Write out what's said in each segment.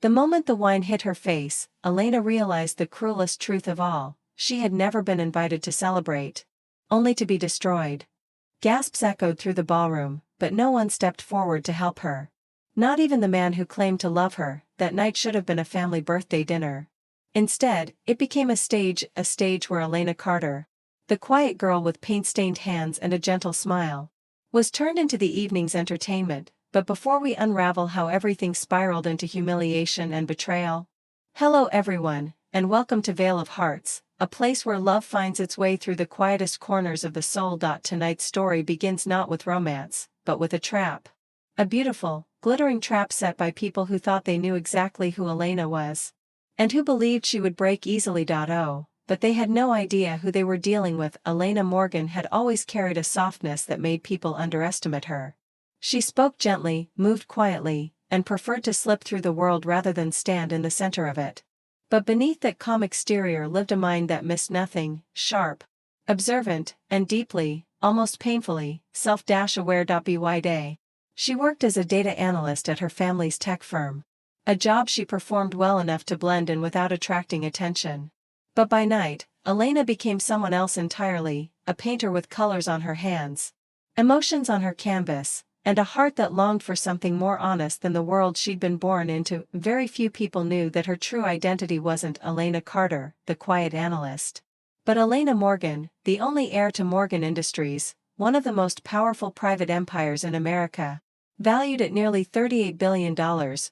The moment the wine hit her face, Elena realized the cruelest truth of all: she had never been invited to celebrate. Only to be destroyed. Gasps echoed through the ballroom, but no one stepped forward to help her. Not even the man who claimed to love her. That night should have been a family birthday dinner. Instead, it became a stage where Elena Carter, the quiet girl with paint-stained hands and a gentle smile, was turned into the evening's entertainment. But before we unravel how everything spiraled into humiliation and betrayal. Hello everyone, and welcome to Vale of Hearts, a place where love finds its way through the quietest corners of the soul. Tonight's story begins not with romance, but with a trap. A beautiful, glittering trap set by people who thought they knew exactly who Elena was. And who believed she would break easily. But they had no idea who they were dealing with. Elena Morgan had always carried a softness that made people underestimate her. She spoke gently, moved quietly, and preferred to slip through the world rather than stand in the center of it. But beneath that calm exterior lived a mind that missed nothing, sharp, observant, and deeply, almost painfully, self-aware. By day, she worked as a data analyst at her family's tech firm. A job she performed well enough to blend in without attracting attention. But by night, Elena became someone else entirely, a painter with colors on her hands, emotions on her canvas, and a heart that longed for something more honest than the world she'd been born into. Very few people knew that her true identity wasn't Elena Carter, the quiet analyst, but Elena Morgan, the only heir to Morgan Industries, one of the most powerful private empires in America. Valued at nearly $38 billion,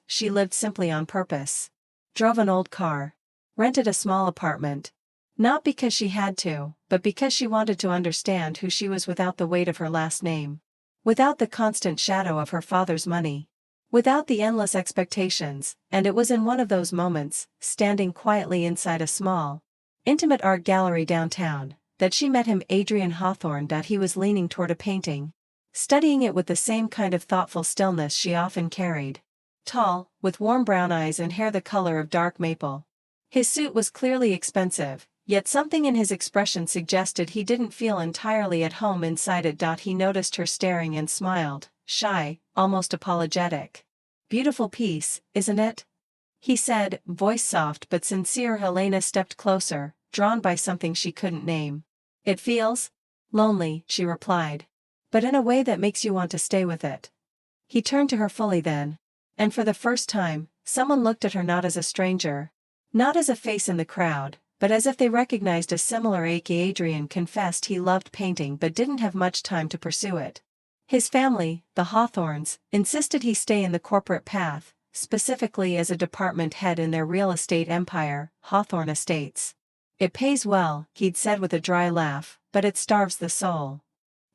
she lived simply on purpose. Drove an old car. Rented a small apartment. Not because she had to, but because she wanted to understand who she was without the weight of her last name. Without the constant shadow of her father's money. Without the endless expectations. And it was in one of those moments, standing quietly inside a small, intimate art gallery downtown, that she met him, Adrian Hawthorne. He was leaning toward a painting, studying it with the same kind of thoughtful stillness she often carried. Tall, with warm brown eyes and hair the color of dark maple. His suit was clearly expensive, yet something in his expression suggested he didn't feel entirely at home inside it. He noticed her staring and smiled, shy, almost apologetic. "Beautiful piece, isn't it?" he said, voice soft but sincere. Elena stepped closer, drawn by something she couldn't name. "It feels lonely," she replied. "But in a way that makes you want to stay with it." He turned to her fully then. And for the first time, someone looked at her not as a stranger. Not as a face in the crowd, but as if they recognized a similar ache. Adrian confessed he loved painting but didn't have much time to pursue it. His family, the Hawthornes, insisted he stay in the corporate path, specifically as a department head in their real estate empire, Hawthorne Estates. "It pays well," he'd said with a dry laugh, "but it starves the soul."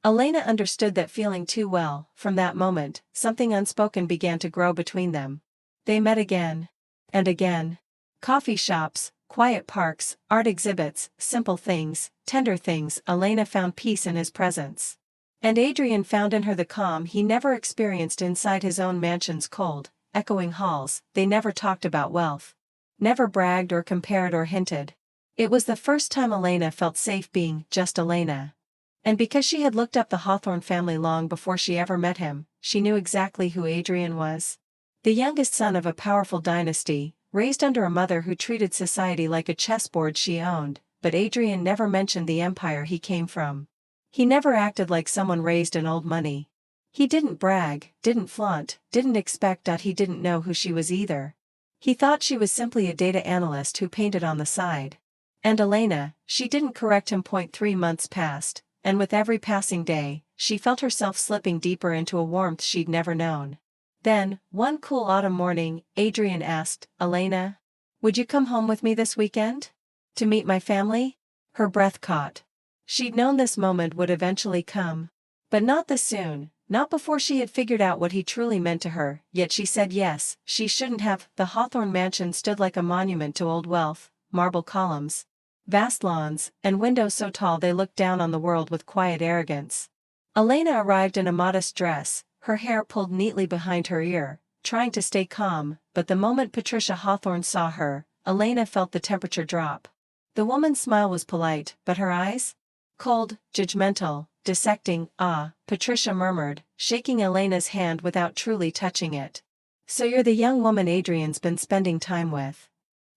Elena understood that feeling too well. From that moment, something unspoken began to grow between them. They met again. And again. Coffee shops, quiet parks, art exhibits, simple things, tender things. Elena found peace in his presence. And Adrian found in her the calm he never experienced inside his own mansion's cold, echoing halls. They never talked about wealth. Never bragged or compared or hinted. It was the first time Elena felt safe being just Elena. And because she had looked up the Hawthorne family long before she ever met him, she knew exactly who Adrian was. The youngest son of a powerful dynasty, raised under a mother who treated society like a chessboard she owned. But Adrian never mentioned the empire he came from. He never acted like someone raised in old money. He didn't brag, didn't flaunt, didn't expect. He didn't know who she was either. He thought she was simply a data analyst who painted on the side. And Elena, she didn't correct him. 3 months passed, and with every passing day, she felt herself slipping deeper into a warmth she'd never known. Then, one cool autumn morning, Adrian asked, "Elena, would you come home with me this weekend? To meet my family?" Her breath caught. She'd known this moment would eventually come. But not this soon, not before she had figured out what he truly meant to her. Yet she said yes. She shouldn't have. The Hawthorne mansion stood like a monument to old wealth, marble columns, vast lawns, and windows so tall they looked down on the world with quiet arrogance. Elena arrived in a modest dress, her hair pulled neatly behind her ear, trying to stay calm. But the moment Patricia Hawthorne saw her, Elena felt the temperature drop. The woman's smile was polite, but her eyes? Cold, judgmental, dissecting. "Ah," Patricia murmured, shaking Elena's hand without truly touching it. So you're the young woman Adrian's been spending time with.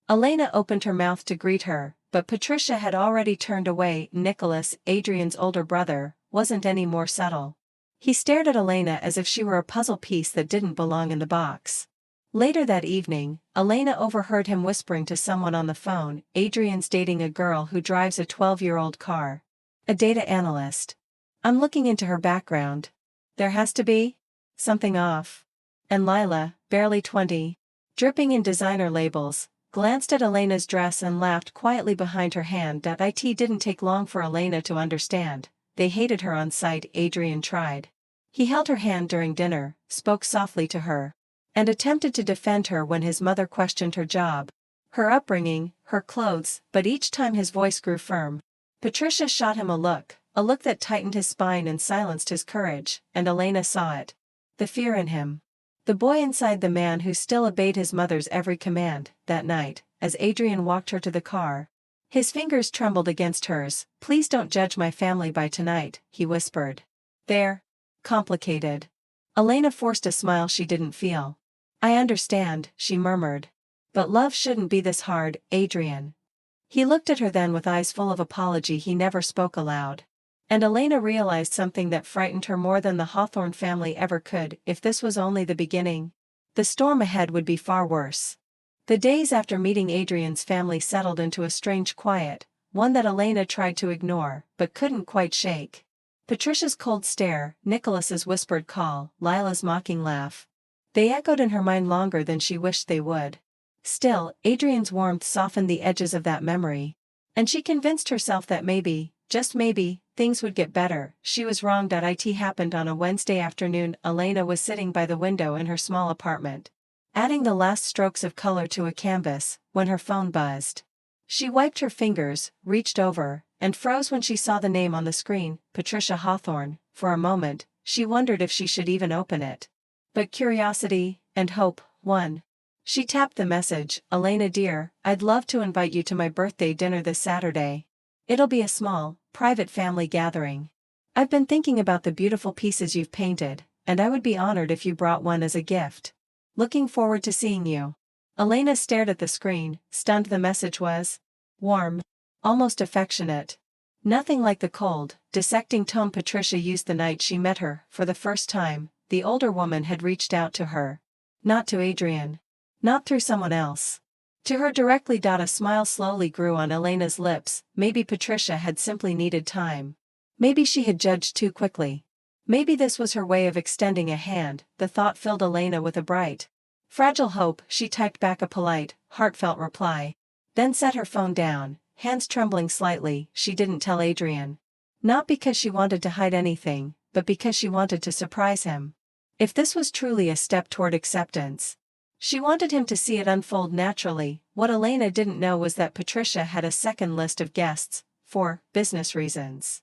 Elena opened her mouth to greet her, but Patricia had already turned away. Nicholas, Adrian's older brother, wasn't any more subtle. He stared at Elena as if she were a puzzle piece that didn't belong in the box. Later that evening, Elena overheard him whispering to someone on the phone, "Adrian's dating a girl who drives a 12-year-old car. A data analyst. I'm looking into her background. There has to be something off." And Lila, barely 20, dripping in designer labels, glanced at Elena's dress and laughed quietly behind her hand. It didn't take long for Elena to understand. They hated her on sight. Adrian tried. He held her hand during dinner, spoke softly to her, and attempted to defend her when his mother questioned her job, her upbringing, her clothes, but each time his voice grew firm. Patricia shot him a look that tightened his spine and silenced his courage, and Elena saw it. The fear in him. The boy inside the man who still obeyed his mother's every command. That night, as Adrian walked her to the car, his fingers trembled against hers. "Please don't judge my family by tonight," he whispered. "They're complicated." Elena forced a smile she didn't feel. "I understand," she murmured. "But love shouldn't be this hard, Adrian." He looked at her then with eyes full of apology. He never spoke aloud. And Elena realized something that frightened her more than the Hawthorne family ever could. If this was only the beginning, the storm ahead would be far worse. The days after meeting Adrian's family settled into a strange quiet, one that Elena tried to ignore, but couldn't quite shake. Patricia's cold stare, Nicholas's whispered call, Lila's mocking laugh. They echoed in her mind longer than she wished they would. Still, Adrian's warmth softened the edges of that memory. And she convinced herself that maybe, just maybe, things would get better. She was wrong. It happened on a Wednesday afternoon. Elena was sitting by the window in her small apartment, adding the last strokes of color to a canvas, when her phone buzzed. She wiped her fingers, reached over, and froze when she saw the name on the screen, Patricia Hawthorne. For a moment, she wondered if she should even open it. But curiosity, and hope, won. She tapped the message. "Elena dear, I'd love to invite you to my birthday dinner this Saturday. It'll be a small, private family gathering. I've been thinking about the beautiful pieces you've painted, and I would be honored if you brought one as a gift. Looking forward to seeing you." Elena stared at the screen, stunned. The message was warm, almost affectionate. Nothing like the cold, dissecting tone Patricia used the night she met her. For the first time, the older woman had reached out to her. Not to Adrian. Not through someone else. To her directly. A smile slowly grew on Elena's lips. Maybe Patricia had simply needed time. Maybe she had judged too quickly. Maybe this was her way of extending a hand. The thought filled Elena with a bright, fragile hope. She typed back a polite, heartfelt reply, then set her phone down, hands trembling slightly. She didn't tell Adrian. Not because she wanted to hide anything, but because she wanted to surprise him. If this was truly a step toward acceptance, she wanted him to see it unfold naturally. What Elena didn't know was that Patricia had a second list of guests, for business reasons.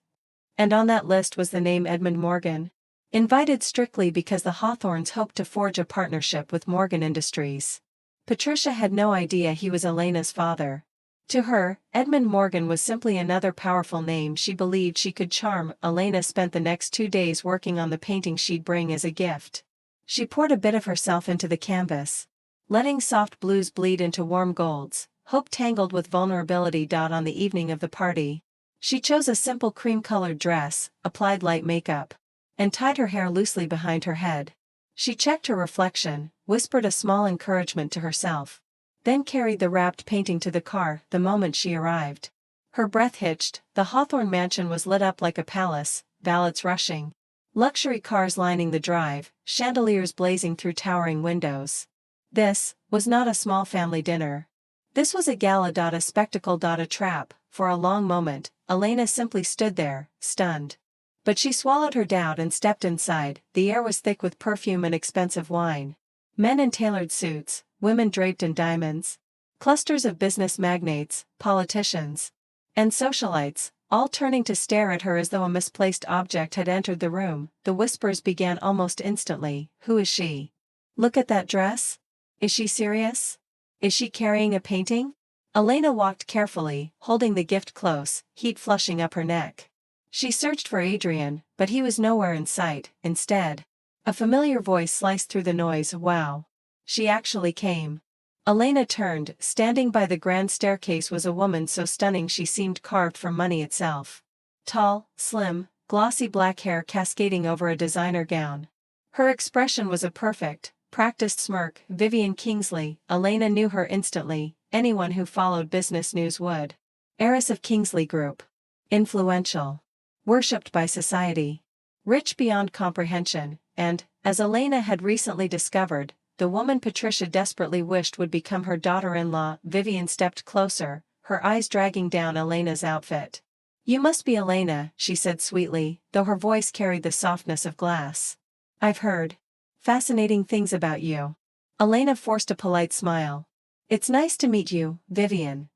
And on that list was the name Edmund Morgan. Invited strictly because the Hawthornes hoped to forge a partnership with Morgan Industries. Patricia had no idea he was Elena's father. To her, Edmund Morgan was simply another powerful name she believed she could charm. Elena spent the next 2 days working on the painting she'd bring as a gift. She poured a bit of herself into the canvas, letting soft blues bleed into warm golds, hope tangled with vulnerability. On the evening of the party, she chose a simple cream-colored dress, applied light makeup, and tied her hair loosely behind her head. She checked her reflection, whispered a small encouragement to herself, then carried the wrapped painting to the car. The moment she arrived, her breath hitched. The Hawthorne mansion was lit up like a palace, valets rushing, luxury cars lining the drive, chandeliers blazing through towering windows. This was not a small family dinner. This was a gala. A spectacle. A trap. For a long moment, Elena simply stood there, stunned. But she swallowed her doubt and stepped inside. The air was thick with perfume and expensive wine. Men in tailored suits, women draped in diamonds, clusters of business magnates, politicians, and socialites, all turning to stare at her as though a misplaced object had entered the room. The whispers began almost instantly. Who is she? Look at that dress. Is she serious? Is she carrying a painting? Elena walked carefully, holding the gift close, heat flushing up her neck. She searched for Adrian, but he was nowhere in sight. Instead, a familiar voice sliced through the noise. Wow. she actually came. Elena turned. Standing by the grand staircase was a woman so stunning she seemed carved from money itself. Tall, slim, glossy black hair cascading over a designer gown. Her expression was a perfect, practiced smirk. Vivian Kingsley. Elena knew her instantly, anyone who followed business news would. Heiress of Kingsley Group. Influential. Worshipped by society. Rich beyond comprehension, and, as Elena had recently discovered, the woman Patricia desperately wished would become her daughter-in-law. Vivian stepped closer, her eyes dragging down Elena's outfit. "You must be Elena," she said sweetly, though her voice carried the softness of glass. "I've heard fascinating things about you." Elena forced a polite smile. "It's nice to meet you, Vivian."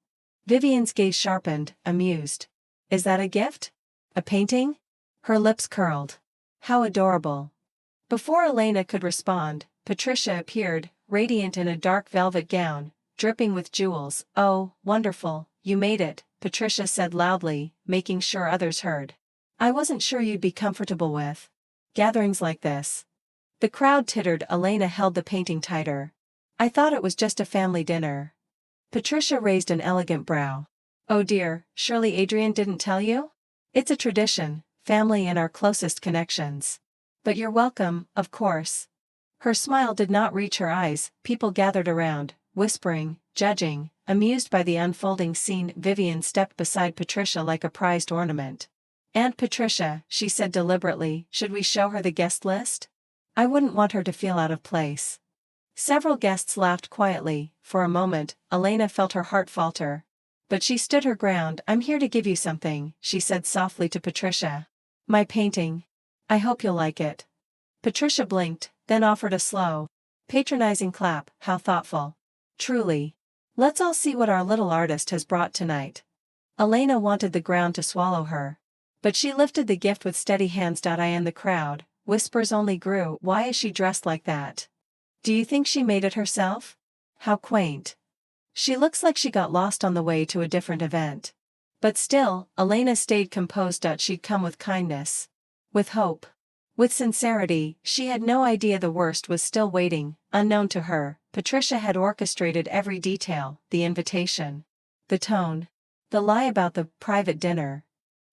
Vivian's gaze sharpened, amused. "Is that a gift? A painting?" Her lips curled. "How adorable." Before Elena could respond, Patricia appeared, radiant in a dark velvet gown, dripping with jewels. "Oh, wonderful, you made it," Patricia said loudly, making sure others heard. "I wasn't sure you'd be comfortable with gatherings like this." The crowd tittered. Elena held the painting tighter. "I thought it was just a family dinner." Patricia raised an elegant brow. "Oh dear, surely Adrian didn't tell you? It's a tradition, family and our closest connections. But you're welcome, of course." Her smile did not reach her eyes. People gathered around, whispering, judging, amused by the unfolding scene. Vivian stepped beside Patricia like a prized ornament. "Aunt Patricia," she said deliberately, "should we show her the guest list? I wouldn't want her to feel out of place." Several guests laughed quietly. For a moment, Elena felt her heart falter. But she stood her ground. "I'm here to give you something," she said softly to Patricia. "My painting. I hope you'll like it." Patricia blinked, then offered a slow, patronizing clap. "How thoughtful. Truly. Let's all see what our little artist has brought tonight." Elena wanted the ground to swallow her. But she lifted the gift with steady hands. In the crowd, whispers only grew. "Why is she dressed like that? Do you think she made it herself? How quaint. She looks like she got lost on the way to a different event." But still, Elena stayed composed. She'd come with kindness. With hope. With sincerity. She had no idea the worst was still waiting, unknown to her. Patricia had orchestrated every detail, the invitation, the tone, the lie about the private dinner.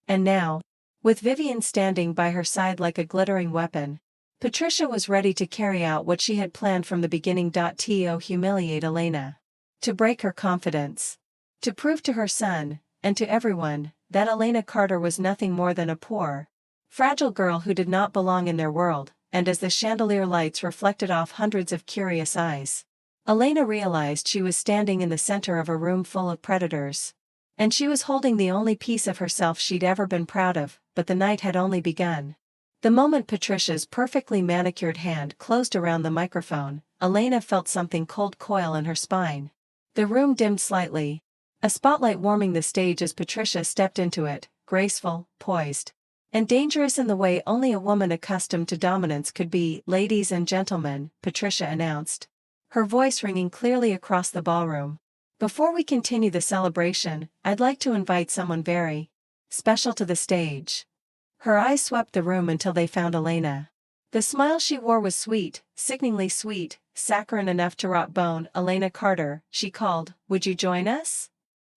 And now, with Vivian standing by her side like a glittering weapon, Patricia was ready to carry out what she had planned from the beginning. To humiliate Elena. To break her confidence. To prove to her son, and to everyone, that Elena Carter was nothing more than a poor, fragile girl who did not belong in their world. And as the chandelier lights reflected off hundreds of curious eyes, Elena realized she was standing in the center of a room full of predators. And she was holding the only piece of herself she'd ever been proud of. But the night had only begun. The moment Patricia's perfectly manicured hand closed around the microphone, Elena felt something cold coil in her spine. The room dimmed slightly. A spotlight warming the stage as Patricia stepped into it, graceful, poised, and dangerous in the way only a woman accustomed to dominance could be. "Ladies and gentlemen," Patricia announced, her voice ringing clearly across the ballroom. "Before we continue the celebration, I'd like to invite someone very special to the stage." Her eyes swept the room until they found Elena. The smile she wore was sweet, sickeningly sweet, saccharine enough to rot bone. "Elena Carter," she called, "would you join us?"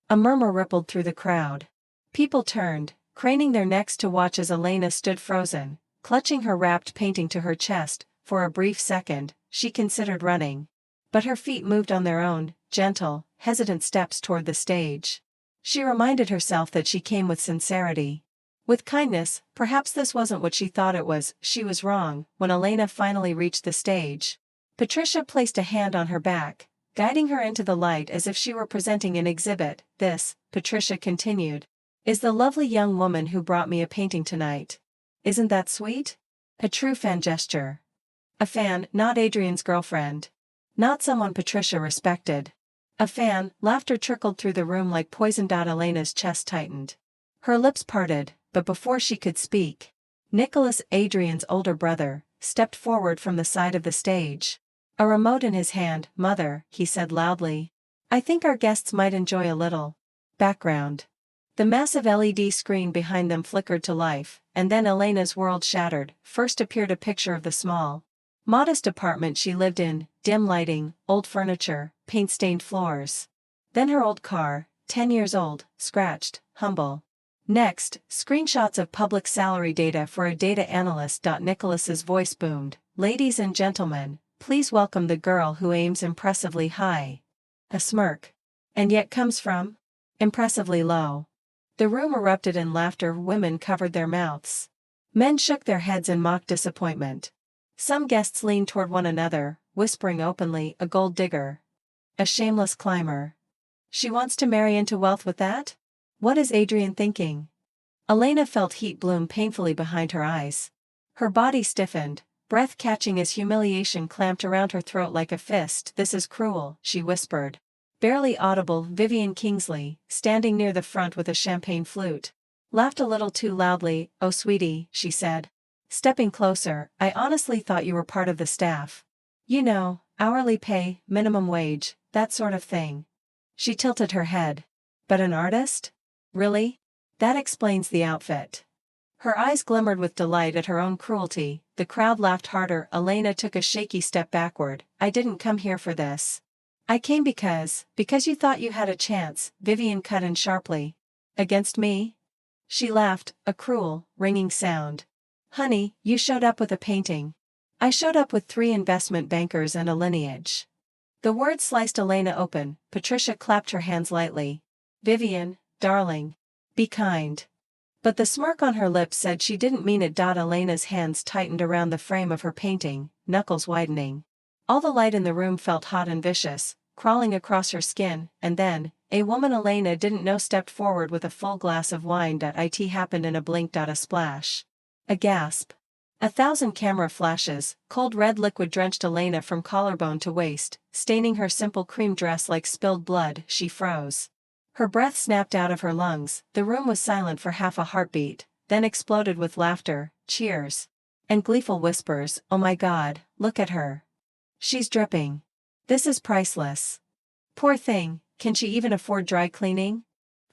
A murmur rippled through the crowd. People turned, craning their necks to watch as Elena stood frozen, clutching her wrapped painting to her chest. For a brief second, she considered running. But her feet moved on their own, gentle, hesitant steps toward the stage. She reminded herself that she came with sincerity, with kindness. Perhaps this wasn't what she thought it was. She was wrong. When Elena finally reached the stage, Patricia placed a hand on her back, guiding her into the light as if she were presenting an exhibit. "This," Patricia continued, "is the lovely young woman who brought me a painting tonight. Isn't that sweet? A true fan gesture. A fan, not Adrian's girlfriend. Not someone Patricia respected. A fan." Laughter trickled through the room like poison. Elena's chest tightened. Her lips parted, but before she could speak, Nicholas, Adrian's older brother, stepped forward from the side of the stage. A remote in his hand. "Mother," he said loudly, "I think our guests might enjoy a little background." The massive LED screen behind them flickered to life, and then Elena's world shattered. First appeared a picture of the small, Modest apartment she lived in, dim lighting, old furniture, paint-stained floors. Then her old car, 10 years old, scratched, humble. Next, screenshots of public salary data for a data analyst. Nicholas's voice boomed. Ladies and gentlemen, please welcome the girl who aims impressively high. A smirk. And yet comes from? Impressively low. The room erupted in laughter. Women covered their mouths. Men shook their heads in mock disappointment. Some guests leaned toward one another, whispering openly, a gold digger. A shameless climber. She wants to marry into wealth with that? What is Adrian thinking? Elena felt heat bloom painfully behind her eyes. Her body stiffened, breath catching as humiliation clamped around her throat like a fist. This is cruel, she whispered. Barely audible. Vivian Kingsley, standing near the front with a champagne flute, laughed a little too loudly. Oh sweetie, she said. Stepping closer, I honestly thought you were part of the staff. You know, hourly pay, minimum wage, that sort of thing. She tilted her head. But an artist? Really? That explains the outfit. Her eyes glimmered with delight at her own cruelty. The crowd laughed harder. Elena took a shaky step backward. I didn't come here for this. I came because you thought you had a chance, Vivian cut in sharply. Against me? She laughed, a cruel, ringing sound. Honey, you showed up with a painting. I showed up with 3 investment bankers and a lineage. The words sliced Elena open. Patricia clapped her hands lightly. Vivian, darling. Be kind. But the smirk on her lips said she didn't mean it. Elena's hands tightened around the frame of her painting, knuckles widening. All the light in the room felt hot and vicious, crawling across her skin, and then, a woman Elena didn't know stepped forward with a full glass of wine. It happened in a blink. A splash. A gasp. 1,000 camera flashes. Cold red liquid drenched Elena from collarbone to waist, staining her simple cream dress like spilled blood. She froze. Her breath snapped out of her lungs. The room was silent for half a heartbeat, then exploded with laughter, cheers, and gleeful whispers. Oh my God, look at her. She's dripping. This is priceless. Poor thing, can she even afford dry cleaning?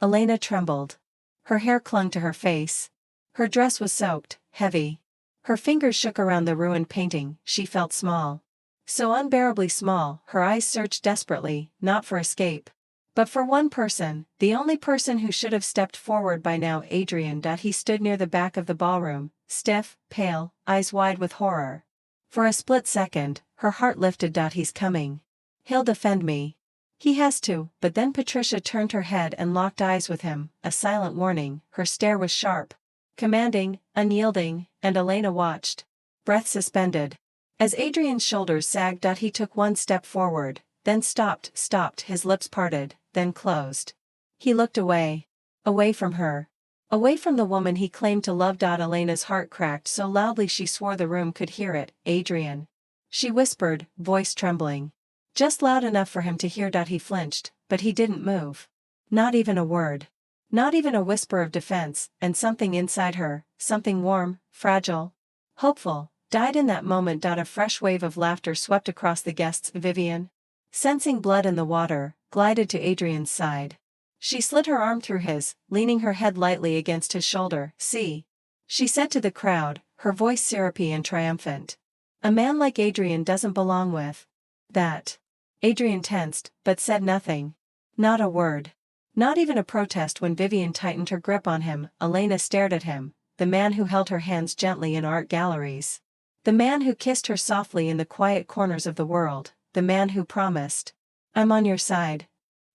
Elena trembled. Her hair clung to her face. Her dress was soaked, heavy. Her fingers shook around the ruined painting. She felt small. So unbearably small. Her eyes searched desperately, not for escape, but for one person, the only person who should have stepped forward by now. Adrian. He stood near the back of the ballroom, stiff, pale, eyes wide with horror. For a split second, her heart lifted. He's coming. He'll defend me. He has to. But then Patricia turned her head and locked eyes with him, a silent warning. Her stare was sharp, commanding, unyielding, and Elena watched, breath suspended. As Adrian's shoulders sagged. He took one step forward, then stopped, his lips parted, then closed. He looked away. Away from her. Away from the woman he claimed to love. Elena's heart cracked so loudly she swore the room could hear it. Adrian. She whispered, voice trembling. Just loud enough for him to hear. He flinched, but he didn't move. Not even a word. Not even a whisper of defense, and something inside her, something warm, fragile, hopeful, died in that moment. A fresh wave of laughter swept across the guests. Vivian, sensing blood in the water, glided to Adrian's side. She slid her arm through his, leaning her head lightly against his shoulder. See? She said to the crowd, her voice syrupy and triumphant. A man like Adrian doesn't belong with that. Adrian tensed, but said nothing. Not a word. Not even a protest. When Vivian tightened her grip on him, Elena stared at him, the man who held her hands gently in art galleries. The man who kissed her softly in the quiet corners of the world, the man who promised, I'm on your side.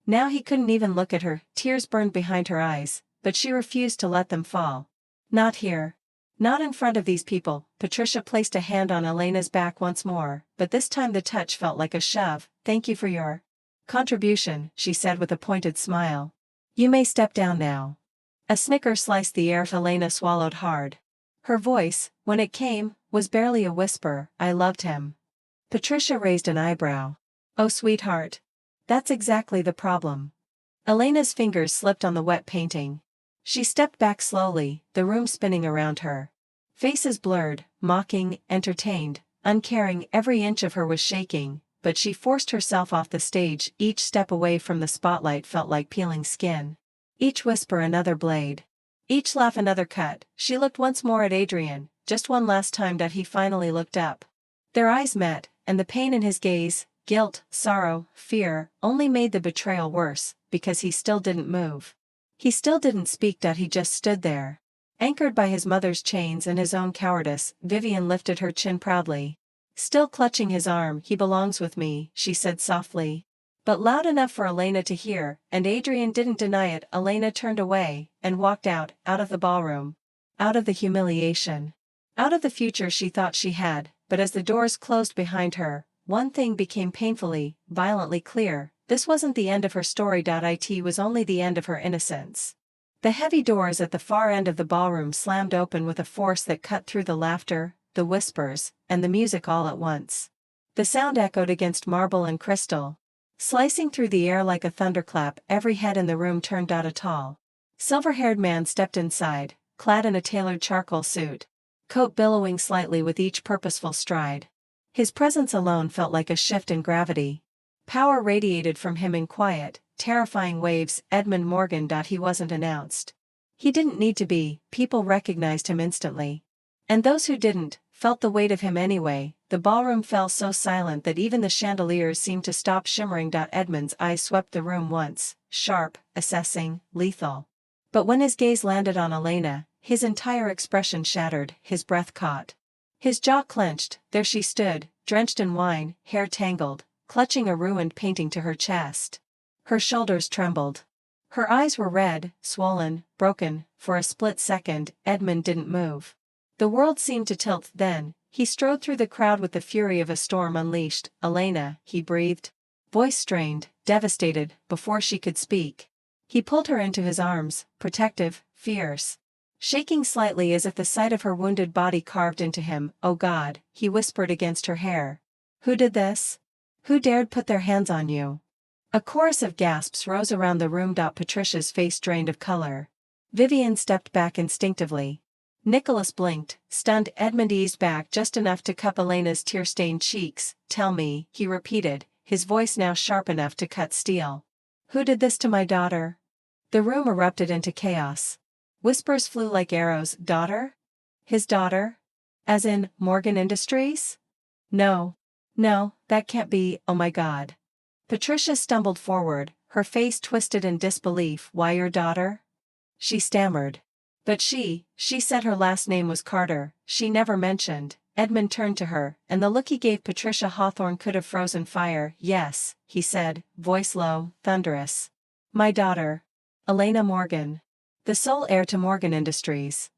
Now he couldn't even look at her. Tears burned behind her eyes, but she refused to let them fall. Not here. Not in front of these people. Patricia placed a hand on Elena's back once more, but this time the touch felt like a shove. Thank you for your contribution, she said with a pointed smile. You may step down now. A snicker sliced the air. Elena swallowed hard. Her voice, when it came, was barely a whisper. I loved him. Patricia raised an eyebrow. Oh sweetheart. That's exactly the problem. Elena's fingers slipped on the wet painting. She stepped back slowly, the room spinning around her. Faces blurred, mocking, entertained, uncaring. Every inch of her was shaking, but she forced herself off the stage. Each step away from the spotlight felt like peeling skin. Each whisper another blade. Each laugh another cut. She looked once more at Adrian, just one last time. He finally looked up. Their eyes met, and the pain in his gaze, guilt, sorrow, fear, only made the betrayal worse, because he still didn't move. He still didn't speak. He just stood there. Anchored by his mother's chains and his own cowardice, Vivian lifted her chin proudly. Still clutching his arm. He belongs with me, she said softly. But loud enough for Elena to hear, and Adrian didn't deny it. Elena turned away, and walked out of the ballroom. Out of the humiliation. Out of the future she thought she had, but as the doors closed behind her, one thing became painfully, violently clear: this wasn't the end of her story. It was only the end of her innocence. The heavy doors at the far end of the ballroom slammed open with a force that cut through the laughter, the whispers, and the music all at once. The sound echoed against marble and crystal, slicing through the air like a thunderclap. Every head in the room turned. A tall, silver-haired man stepped inside, clad in a tailored charcoal suit, coat billowing slightly with each purposeful stride. His presence alone felt like a shift in gravity. Power radiated from him in quiet, terrifying waves. Edmund Morgan. He wasn't announced. He didn't need to be. People recognized him instantly. And those who didn't, felt the weight of him anyway. The ballroom fell so silent that even the chandeliers seemed to stop shimmering. Edmund's eyes swept the room once, sharp, assessing, lethal. But when his gaze landed on Elena, his entire expression shattered. His breath caught. His jaw clenched. There she stood, drenched in wine, hair tangled, clutching a ruined painting to her chest. Her shoulders trembled. Her eyes were red, swollen, broken. For a split second, Edmund didn't move. The world seemed to tilt. Then, he strode through the crowd with the fury of a storm unleashed. "Elena," he breathed. Voice strained, devastated. Before she could speak, he pulled her into his arms, protective, fierce. Shaking slightly as if the sight of her wounded body carved into him. "Oh God," he whispered against her hair. "Who did this? Who dared put their hands on you?" A chorus of gasps rose around the room. Patricia's face drained of color. Vivian stepped back instinctively. Nicholas blinked, stunned. Edmund eased back just enough to cup Elena's tear-stained cheeks. "Tell me," he repeated, his voice now sharp enough to cut steel. "Who did this to my daughter?" The room erupted into chaos. Whispers flew like arrows. "Daughter? His daughter? As in, Morgan Industries? No. No, that can't be. Oh my God." Patricia stumbled forward, her face twisted in disbelief. "Why your daughter?" she stammered. "But she said her last name was Carter. She never mentioned." Edmund turned to her, and the look he gave Patricia Hawthorne could have frozen fire. "Yes," he said, voice low, thunderous. "My daughter. Elena Morgan. The sole heir to Morgan Industries."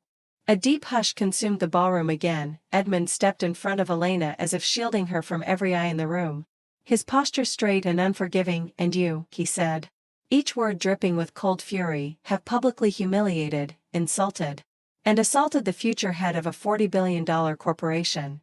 A deep hush consumed the ballroom again. Edmund stepped in front of Elena as if shielding her from every eye in the room. His posture straight and unforgiving. "And you," he said, each word dripping with cold fury, "have publicly humiliated, insulted, and assaulted the future head of a $40 billion corporation."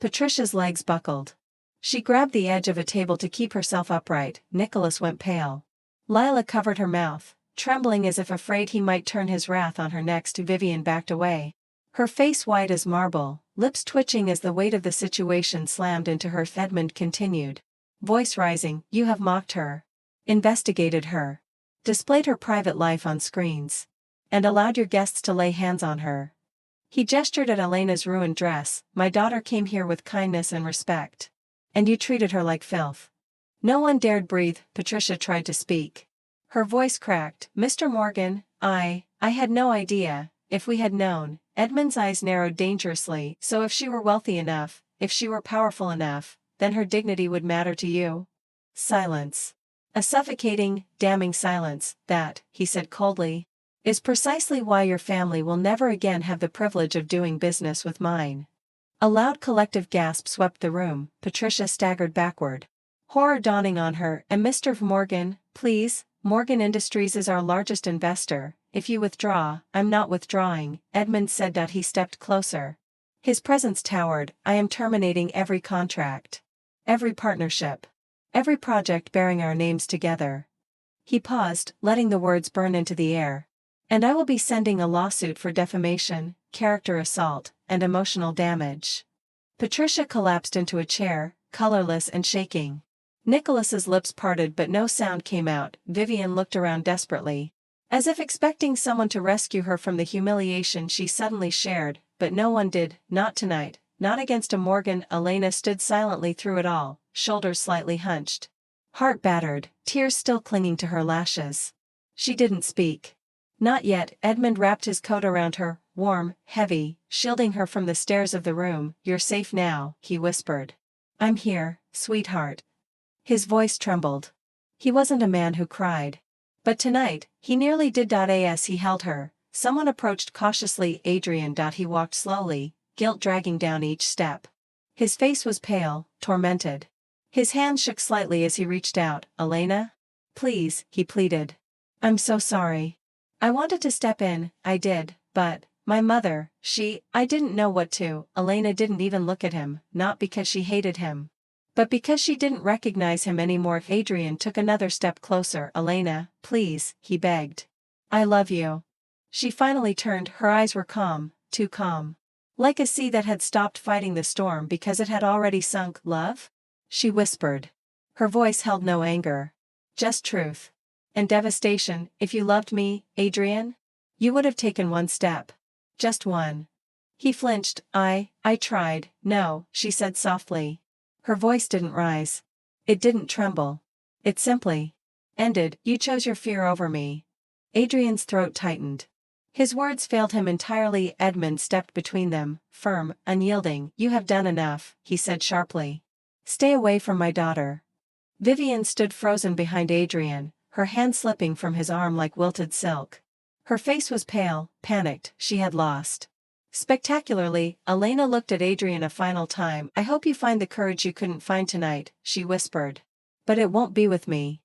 Patricia's legs buckled. She grabbed the edge of a table to keep herself upright. Nicholas went pale. Lila covered her mouth, trembling as if afraid he might turn his wrath on her next. Vivian backed away. Her face white as marble, lips twitching as the weight of the situation slammed into her. Edmund continued, voice rising, "You have mocked her, investigated her, displayed her private life on screens, and allowed your guests to lay hands on her." He gestured at Elena's ruined dress. "My daughter came here with kindness and respect. And you treated her like filth." No one dared breathe. Patricia tried to speak. Her voice cracked. "Mr. Morgan, I had no idea. If we had known." Edmund's eyes narrowed dangerously. "So if she were wealthy enough, if she were powerful enough, then her dignity would matter to you?" Silence. A suffocating, damning silence. "That," he said coldly, "is precisely why your family will never again have the privilege of doing business with mine." A loud collective gasp swept the room. Patricia staggered backward, horror dawning on her. "And Mr. Morgan, please, Morgan Industries is our largest investor. If you withdraw." "I'm not withdrawing," Edmund said. He stepped closer. His presence towered. "I am terminating every contract, every partnership, every project bearing our names together." He paused, letting the words burn into the air. "And I will be sending a lawsuit for defamation, character assault, and emotional damage." Patricia collapsed into a chair, colorless and shaking. Nicholas's lips parted but no sound came out. Vivian looked around desperately, as if expecting someone to rescue her from the humiliation she suddenly shared, but no one did. "Not tonight," not against a Morgan. Elena stood silently through it all, shoulders slightly hunched. Heart battered, tears still clinging to her lashes. She didn't speak. Not yet. Edmund wrapped his coat around her, warm, heavy, shielding her from the stares of the room. You're safe now, he whispered. I'm here, sweetheart. His voice trembled. He wasn't a man who cried. But tonight, he nearly did. As he held her, someone approached cautiously. Adrian. He walked slowly, guilt dragging down each step. His face was pale, tormented. His hand shook slightly as he reached out. Elena? Please, he pleaded. I'm so sorry. I wanted to step in, I did, but my mother, I didn't know what to. Elena didn't even look at him, not because she hated him, but because she didn't recognize him anymore. Adrian took another step closer. Elena, please, he begged. I love you. She finally turned. Her eyes were calm, too calm. Like a sea that had stopped fighting the storm because it had already sunk. Love? She whispered. Her voice held no anger. Just truth. And devastation. If you loved me, Adrian, you would have taken one step. Just one. He flinched. I tried. No, she said softly. Her voice didn't rise. It didn't tremble. It simply ended. You chose your fear over me. Adrian's throat tightened. His words failed him entirely. Edmund stepped between them, firm, unyielding. You have done enough, he said sharply. Stay away from my daughter. Vivian stood frozen behind Adrian, her hand slipping from his arm like wilted silk. Her face was pale, panicked. She had lost. Spectacularly. Elena looked at Adrian a final time. I hope you find the courage you couldn't find tonight, she whispered. But it won't be with me.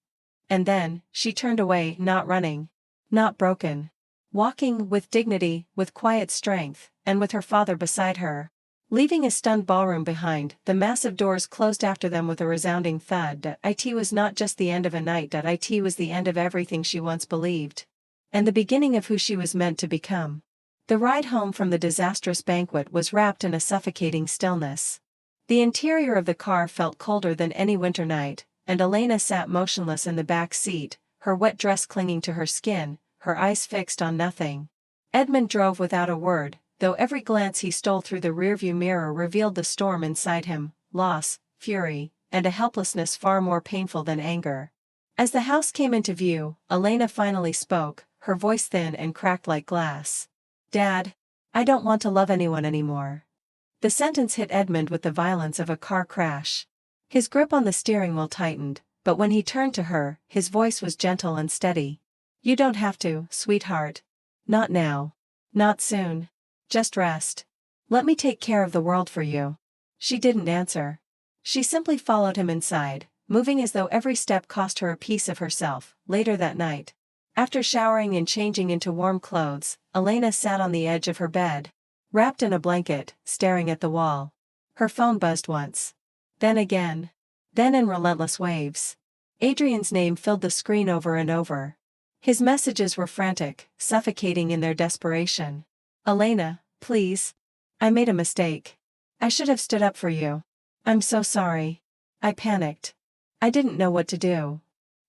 And then, she turned away, not running. Not broken. Walking, with dignity, with quiet strength, and with her father beside her. Leaving a stunned ballroom behind, the massive doors closed after them with a resounding thud. It was not just the end of a night. It was the end of everything she once believed. And the beginning of who she was meant to become. The ride home from the disastrous banquet was wrapped in a suffocating stillness. The interior of the car felt colder than any winter night, and Elena sat motionless in the back seat, her wet dress clinging to her skin, her eyes fixed on nothing. Edmund drove without a word, though every glance he stole through the rearview mirror revealed the storm inside him, loss, fury, and a helplessness far more painful than anger. As the house came into view, Elena finally spoke, her voice thin and cracked like glass. Dad, I don't want to love anyone anymore. The sentence hit Edmund with the violence of a car crash. His grip on the steering wheel tightened, but when he turned to her, his voice was gentle and steady. You don't have to, sweetheart. Not now. Not soon. Just rest. Let me take care of the world for you. She didn't answer. She simply followed him inside, moving as though every step cost her a piece of herself. Later that night, after showering and changing into warm clothes, Elena sat on the edge of her bed, wrapped in a blanket, staring at the wall. Her phone buzzed once. Then again. Then in relentless waves. Adrian's name filled the screen over and over. His messages were frantic, suffocating in their desperation. Elena, please. I made a mistake. I should have stood up for you. I'm so sorry. I panicked. I didn't know what to do.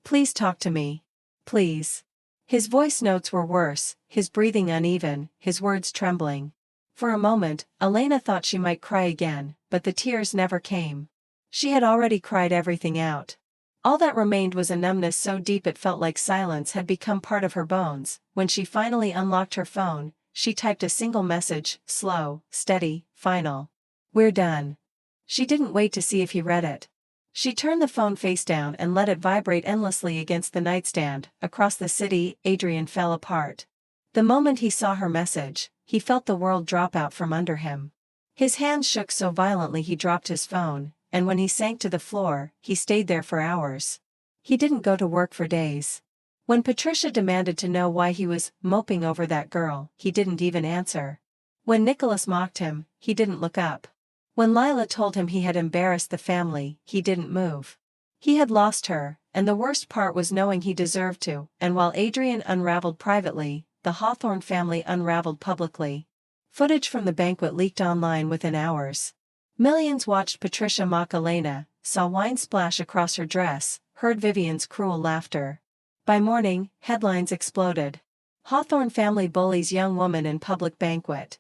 Please talk to me. Please. His voice notes were worse, his breathing uneven, his words trembling. For a moment, Elena thought she might cry again, but the tears never came. She had already cried everything out. All that remained was a numbness so deep it felt like silence had become part of her bones. When she finally unlocked her phone, she typed a single message, slow, steady, final. We're done. She didn't wait to see if he read it. She turned the phone face down and let it vibrate endlessly against the nightstand. Across the city, Adrian fell apart. The moment he saw her message, he felt the world drop out from under him. His hands shook so violently he dropped his phone, and when he sank to the floor, he stayed there for hours. He didn't go to work for days. When Patricia demanded to know why he was moping over that girl, he didn't even answer. When Nicholas mocked him, he didn't look up. When Lila told him he had embarrassed the family, he didn't move. He had lost her, and the worst part was knowing he deserved to, and while Adrian unraveled privately, the Hawthorne family unraveled publicly. Footage from the banquet leaked online within hours. Millions watched Patricia mock Elena, saw wine splash across her dress, heard Vivian's cruel laughter. By morning, headlines exploded. Hawthorne family bullies young woman in public banquet.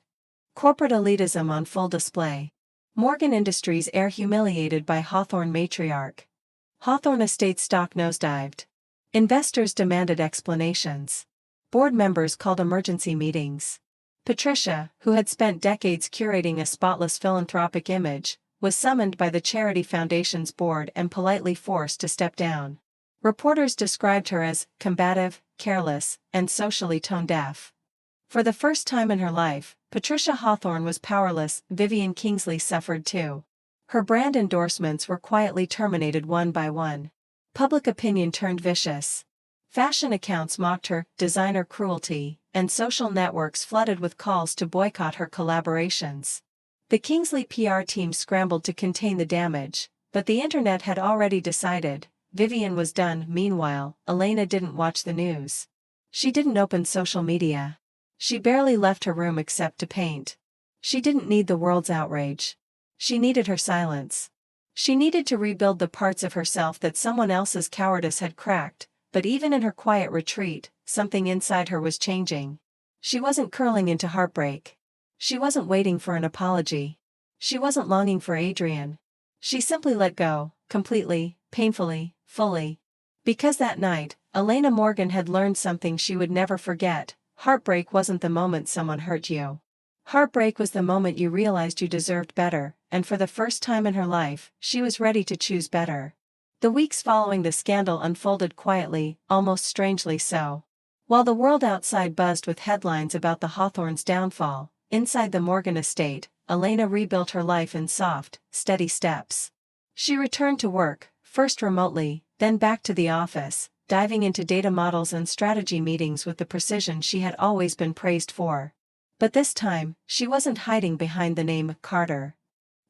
Corporate elitism on full display. Morgan Industries heir humiliated by Hawthorne matriarch. Hawthorne estate stock nosedived. Investors demanded explanations. Board members called emergency meetings. Patricia, who had spent decades curating a spotless philanthropic image, was summoned by the Charity Foundation's board and politely forced to step down. Reporters described her as combative, careless, and socially tone-deaf. For the first time in her life, Patricia Hawthorne was powerless. Vivian Kingsley suffered too. Her brand endorsements were quietly terminated one by one. Public opinion turned vicious. Fashion accounts mocked her designer cruelty, and social networks flooded with calls to boycott her collaborations. The Kingsley PR team scrambled to contain the damage, but the internet had already decided. Vivian was done. Meanwhile, Elena didn't watch the news. She didn't open social media. She barely left her room except to paint. She didn't need the world's outrage. She needed her silence. She needed to rebuild the parts of herself that someone else's cowardice had cracked, but even in her quiet retreat, something inside her was changing. She wasn't curling into heartbreak. She wasn't waiting for an apology. She wasn't longing for Adrian. She simply let go, completely, painfully, fully. Because that night, Elena Morgan had learned something she would never forget. Heartbreak wasn't the moment someone hurt you. Heartbreak was the moment you realized you deserved better, and for the first time in her life, she was ready to choose better. The weeks following the scandal unfolded quietly, almost strangely so. While the world outside buzzed with headlines about the Hawthornes' downfall, inside the Morgan estate, Elena rebuilt her life in soft, steady steps. She returned to work, first remotely, then back to the office, diving into data models and strategy meetings with the precision she had always been praised for. But this time, she wasn't hiding behind the name Carter.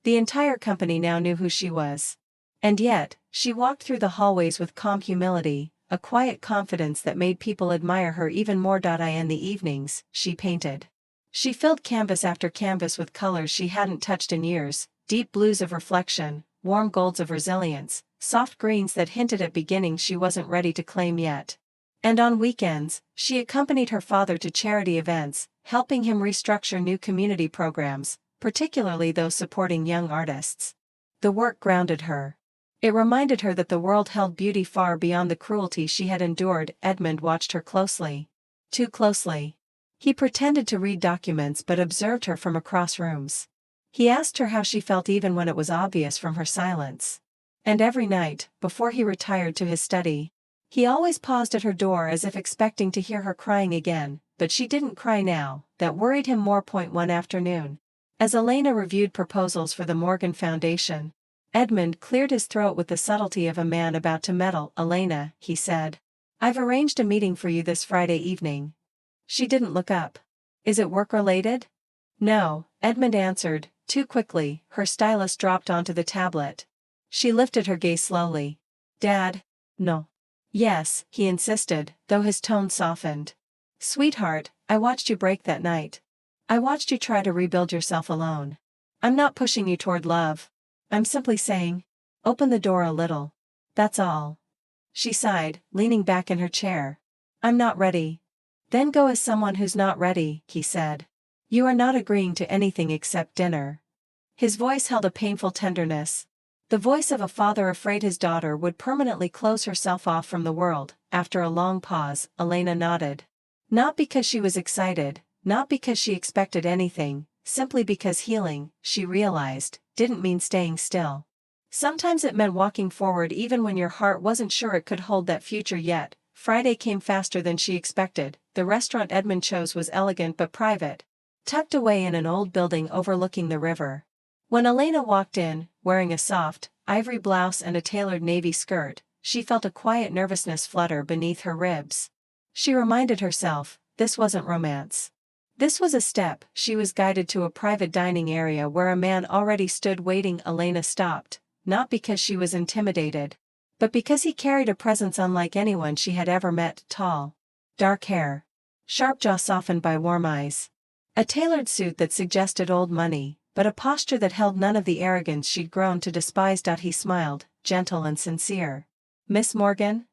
The entire company now knew who she was. And yet, she walked through the hallways with calm humility, a quiet confidence that made people admire her even more. In the evenings, she painted. She filled canvas after canvas with colors she hadn't touched in years, deep blues of reflection, warm golds of resilience, soft greens that hinted at beginnings she wasn't ready to claim yet. And on weekends, she accompanied her father to charity events, helping him restructure new community programs, particularly those supporting young artists. The work grounded her. It reminded her that the world held beauty far beyond the cruelty she had endured. Edmund watched her closely. Too closely. He pretended to read documents but observed her from across rooms. He asked her how she felt even when it was obvious from her silence. And every night, before he retired to his study, he always paused at her door as if expecting to hear her crying again, but she didn't cry now. That worried him more. One afternoon, as Elena reviewed proposals for the Morgan Foundation, Edmund cleared his throat with the subtlety of a man about to meddle. "Elena," he said, "I've arranged a meeting for you this Friday evening." She didn't look up. "Is it work-related?" "No," Edmund answered, too quickly. Her stylus dropped onto the tablet. She lifted her gaze slowly. "Dad?" "No." "Yes," he insisted, though his tone softened. "Sweetheart, I watched you break that night. I watched you try to rebuild yourself alone. I'm not pushing you toward love. I'm simply saying, open the door a little. That's all." She sighed, leaning back in her chair. "I'm not ready." "Then go as someone who's not ready," he said. "You are not agreeing to anything except dinner." His voice held a painful tenderness. The voice of a father afraid his daughter would permanently close herself off from the world. After a long pause, Elena nodded. Not because she was excited, not because she expected anything, simply because healing, she realized, didn't mean staying still. Sometimes it meant walking forward even when your heart wasn't sure it could hold that future yet. Friday came faster than she expected. The restaurant Edmund chose was elegant but private, tucked away in an old building overlooking the river. When Elena walked in, wearing a soft, ivory blouse and a tailored navy skirt, she felt a quiet nervousness flutter beneath her ribs. She reminded herself, this wasn't romance. This was a step. She was guided to a private dining area where a man already stood waiting. Elena stopped, not because she was intimidated, but because he carried a presence unlike anyone she had ever met. Tall, dark hair, sharp jaw softened by warm eyes. A tailored suit that suggested old money, but a posture that held none of the arrogance she'd grown to despise. He smiled, gentle and sincere. "Miss Morgan?"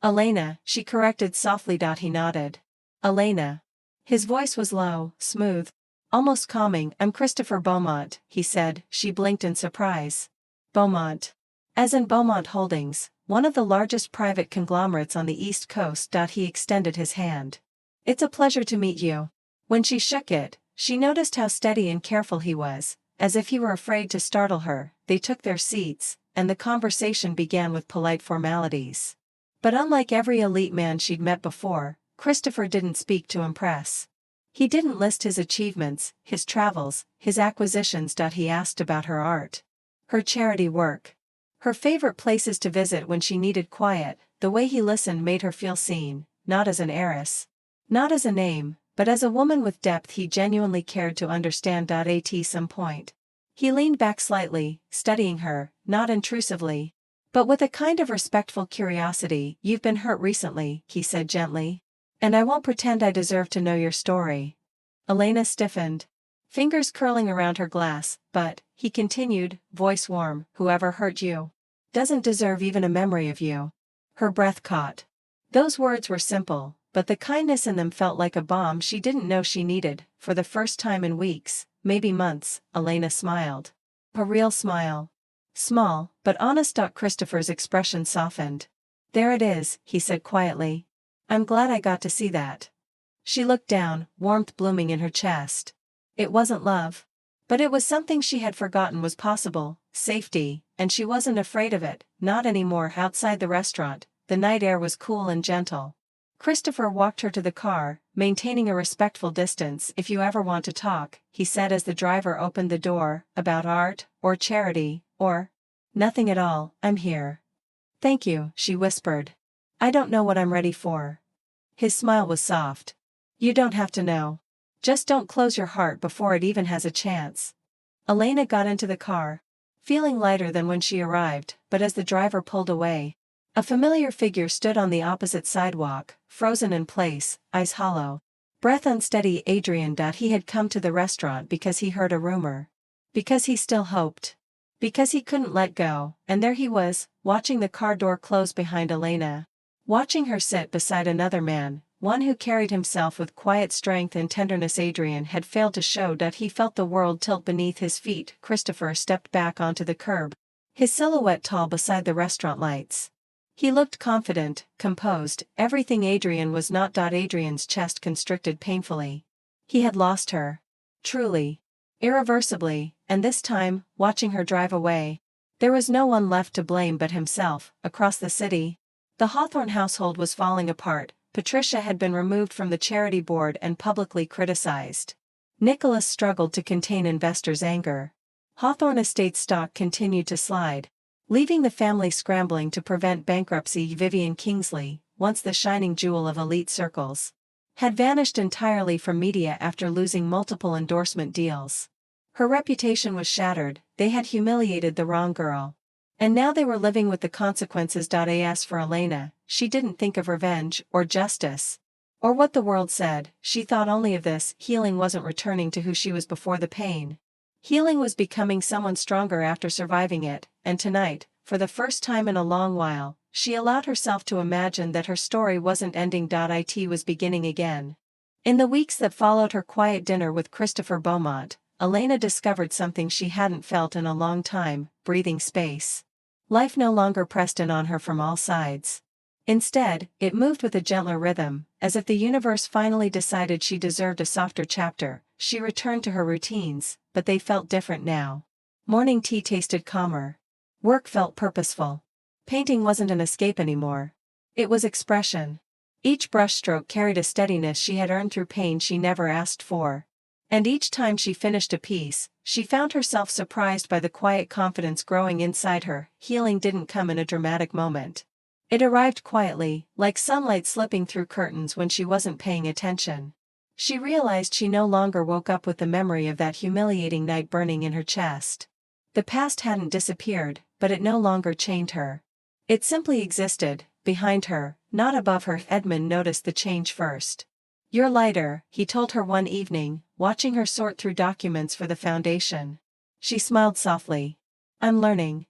"Elena," she corrected softly. He nodded. "Elena." His voice was low, smooth. Almost calming. I'm Christopher Beaumont, he said. She blinked in surprise. Beaumont. As in Beaumont Holdings, one of the largest private conglomerates on the East Coast. He extended his hand. It's a pleasure to meet you. When she shook it, she noticed how steady and careful he was, as if he were afraid to startle her. They took their seats, and the conversation began with polite formalities. But unlike every elite man she'd met before, Christopher didn't speak to impress. He didn't list his achievements, his travels, his acquisitions. He asked about her art, her charity work, her favorite places to visit when she needed quiet. The way he listened made her feel seen, not as an heiress, not as a name, but as a woman with depth he genuinely cared to understand. At some point, he leaned back slightly, studying her, not intrusively, but with a kind of respectful curiosity. You've been hurt recently, he said gently. And I won't pretend I deserve to know your story. Elena stiffened, fingers curling around her glass. But, he continued, voice warm, whoever hurt you doesn't deserve even a memory of you. Her breath caught. Those words were simple, but the kindness in them felt like a balm she didn't know she needed. For the first time in weeks, maybe months, Elena smiled. A real smile. Small, but honest. Christopher's expression softened. There it is, he said quietly. I'm glad I got to see that. She looked down, warmth blooming in her chest. It wasn't love. But it was something she had forgotten was possible, safety, and she wasn't afraid of it, not anymore. Outside the restaurant, the night air was cool and gentle. Christopher walked her to the car, maintaining a respectful distance. If you ever want to talk, he said as the driver opened the door, about art, or charity, or nothing at all, I'm here. Thank you, she whispered. I don't know what I'm ready for. His smile was soft. You don't have to know. Just don't close your heart before it even has a chance. Elena got into the car, feeling lighter than when she arrived, but as the driver pulled away, a familiar figure stood on the opposite sidewalk, frozen in place, eyes hollow, breath unsteady. Adrian. He had come to the restaurant because he heard a rumor. Because he still hoped. Because he couldn't let go, and there he was, watching the car door close behind Elena. Watching her sit beside another man, one who carried himself with quiet strength and tenderness. Adrian had failed to show that he felt the world tilt beneath his feet. Christopher stepped back onto the curb, his silhouette tall beside the restaurant lights. He looked confident, composed, everything Adrian was not. Adrian's chest constricted painfully. He had lost her. Truly. Irreversibly, and this time, watching her drive away, there was no one left to blame but himself. Across the city, the Hawthorne household was falling apart. Patricia had been removed from the charity board and publicly criticized. Nicholas struggled to contain investors' anger. Hawthorne Estates stock continued to slide, leaving the family scrambling to prevent bankruptcy. Vivian Kingsley, once the shining jewel of elite circles, had vanished entirely from media after losing multiple endorsement deals. Her reputation was shattered. They had humiliated the wrong girl. And now they were living with the consequences. As for Elena, she didn't think of revenge, or justice, or what the world said. She thought only of this. Healing wasn't returning to who she was before the pain. Healing was becoming someone stronger after surviving it, and tonight, for the first time in a long while, she allowed herself to imagine that her story wasn't ending. It was beginning again. In the weeks that followed her quiet dinner with Christopher Beaumont, Elena discovered something she hadn't felt in a long time: breathing space. Life no longer pressed in on her from all sides. Instead, it moved with a gentler rhythm, as if the universe finally decided she deserved a softer chapter. She returned to her routines, but they felt different now. Morning tea tasted calmer. Work felt purposeful. Painting wasn't an escape anymore. It was expression. Each brushstroke carried a steadiness she had earned through pain she never asked for. And each time she finished a piece, she found herself surprised by the quiet confidence growing inside her. Healing didn't come in a dramatic moment. It arrived quietly, like sunlight slipping through curtains when she wasn't paying attention. She realized she no longer woke up with the memory of that humiliating night burning in her chest. The past hadn't disappeared, but it no longer chained her. It simply existed, behind her, not above her. Edmund noticed the change first. You're lighter, he told her one evening, watching her sort through documents for the foundation. She smiled softly. I'm learning.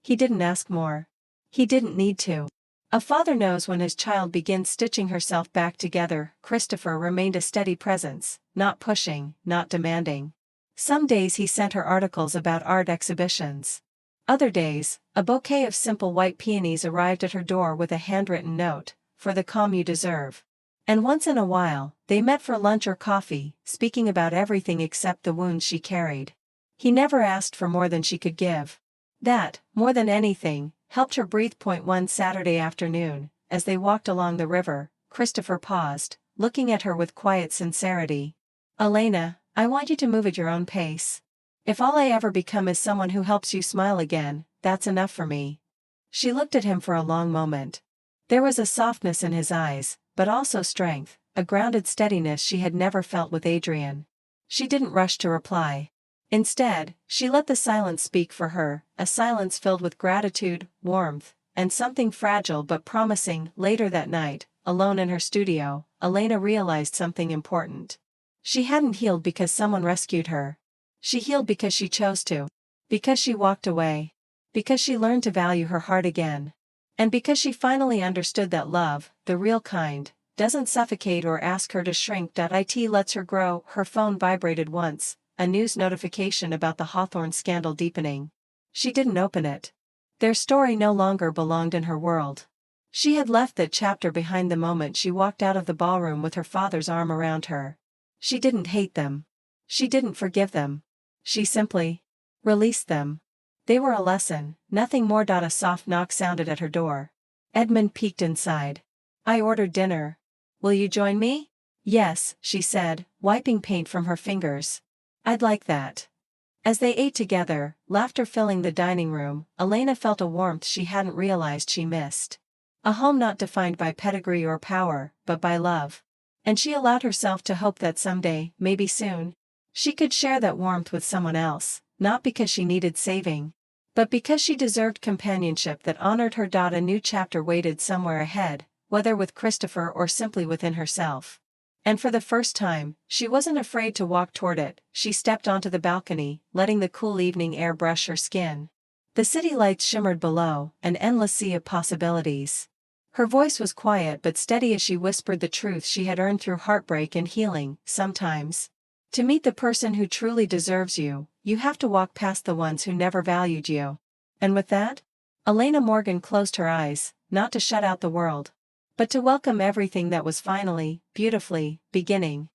He didn't ask more. He didn't need to. A father knows when his child begins stitching herself back together. Christopher remained a steady presence, not pushing, not demanding. Some days he sent her articles about art exhibitions. Other days, a bouquet of simple white peonies arrived at her door with a handwritten note, "For the calm you deserve." And once in a while, they met for lunch or coffee, speaking about everything except the wounds she carried. He never asked for more than she could give. That, more than anything, helped her breathe. One Saturday afternoon, as they walked along the river, Christopher paused, looking at her with quiet sincerity. "Elena, I want you to move at your own pace. If all I ever become is someone who helps you smile again, that's enough for me." She looked at him for a long moment. There was a softness in his eyes, but also strength, a grounded steadiness she had never felt with Adrian. She didn't rush to reply. Instead, she let the silence speak for her, a silence filled with gratitude, warmth, and something fragile but promising. Later that night, alone in her studio, Elena realized something important. She hadn't healed because someone rescued her. She healed because she chose to. Because she walked away. Because she learned to value her heart again. And because she finally understood that love, the real kind, doesn't suffocate or ask her to shrink. It lets her grow. Her phone vibrated once, a news notification about the Hawthorne scandal deepening. She didn't open it. Their story no longer belonged in her world. She had left that chapter behind the moment she walked out of the ballroom with her father's arm around her. She didn't hate them. She didn't forgive them. She simply released them. They were a lesson, nothing more. A soft knock sounded at her door. Edmund peeked inside. "I ordered dinner. Will you join me?" "Yes," she said, wiping paint from her fingers. "I'd like that." As they ate together, laughter filling the dining room, Elena felt a warmth she hadn't realized she missed. A home not defined by pedigree or power, but by love. And she allowed herself to hope that someday, maybe soon, she could share that warmth with someone else, not because she needed saving, but because she deserved companionship that honored her. A new chapter waited somewhere ahead, whether with Christopher or simply within herself. And for the first time, she wasn't afraid to walk toward it. She stepped onto the balcony, letting the cool evening air brush her skin. The city lights shimmered below, an endless sea of possibilities. Her voice was quiet but steady as she whispered the truth she had earned through heartbreak and healing. Sometimes, to meet the person who truly deserves you, you have to walk past the ones who never valued you. And with that, Elena Morgan closed her eyes, not to shut out the world, but to welcome everything that was finally, beautifully, beginning.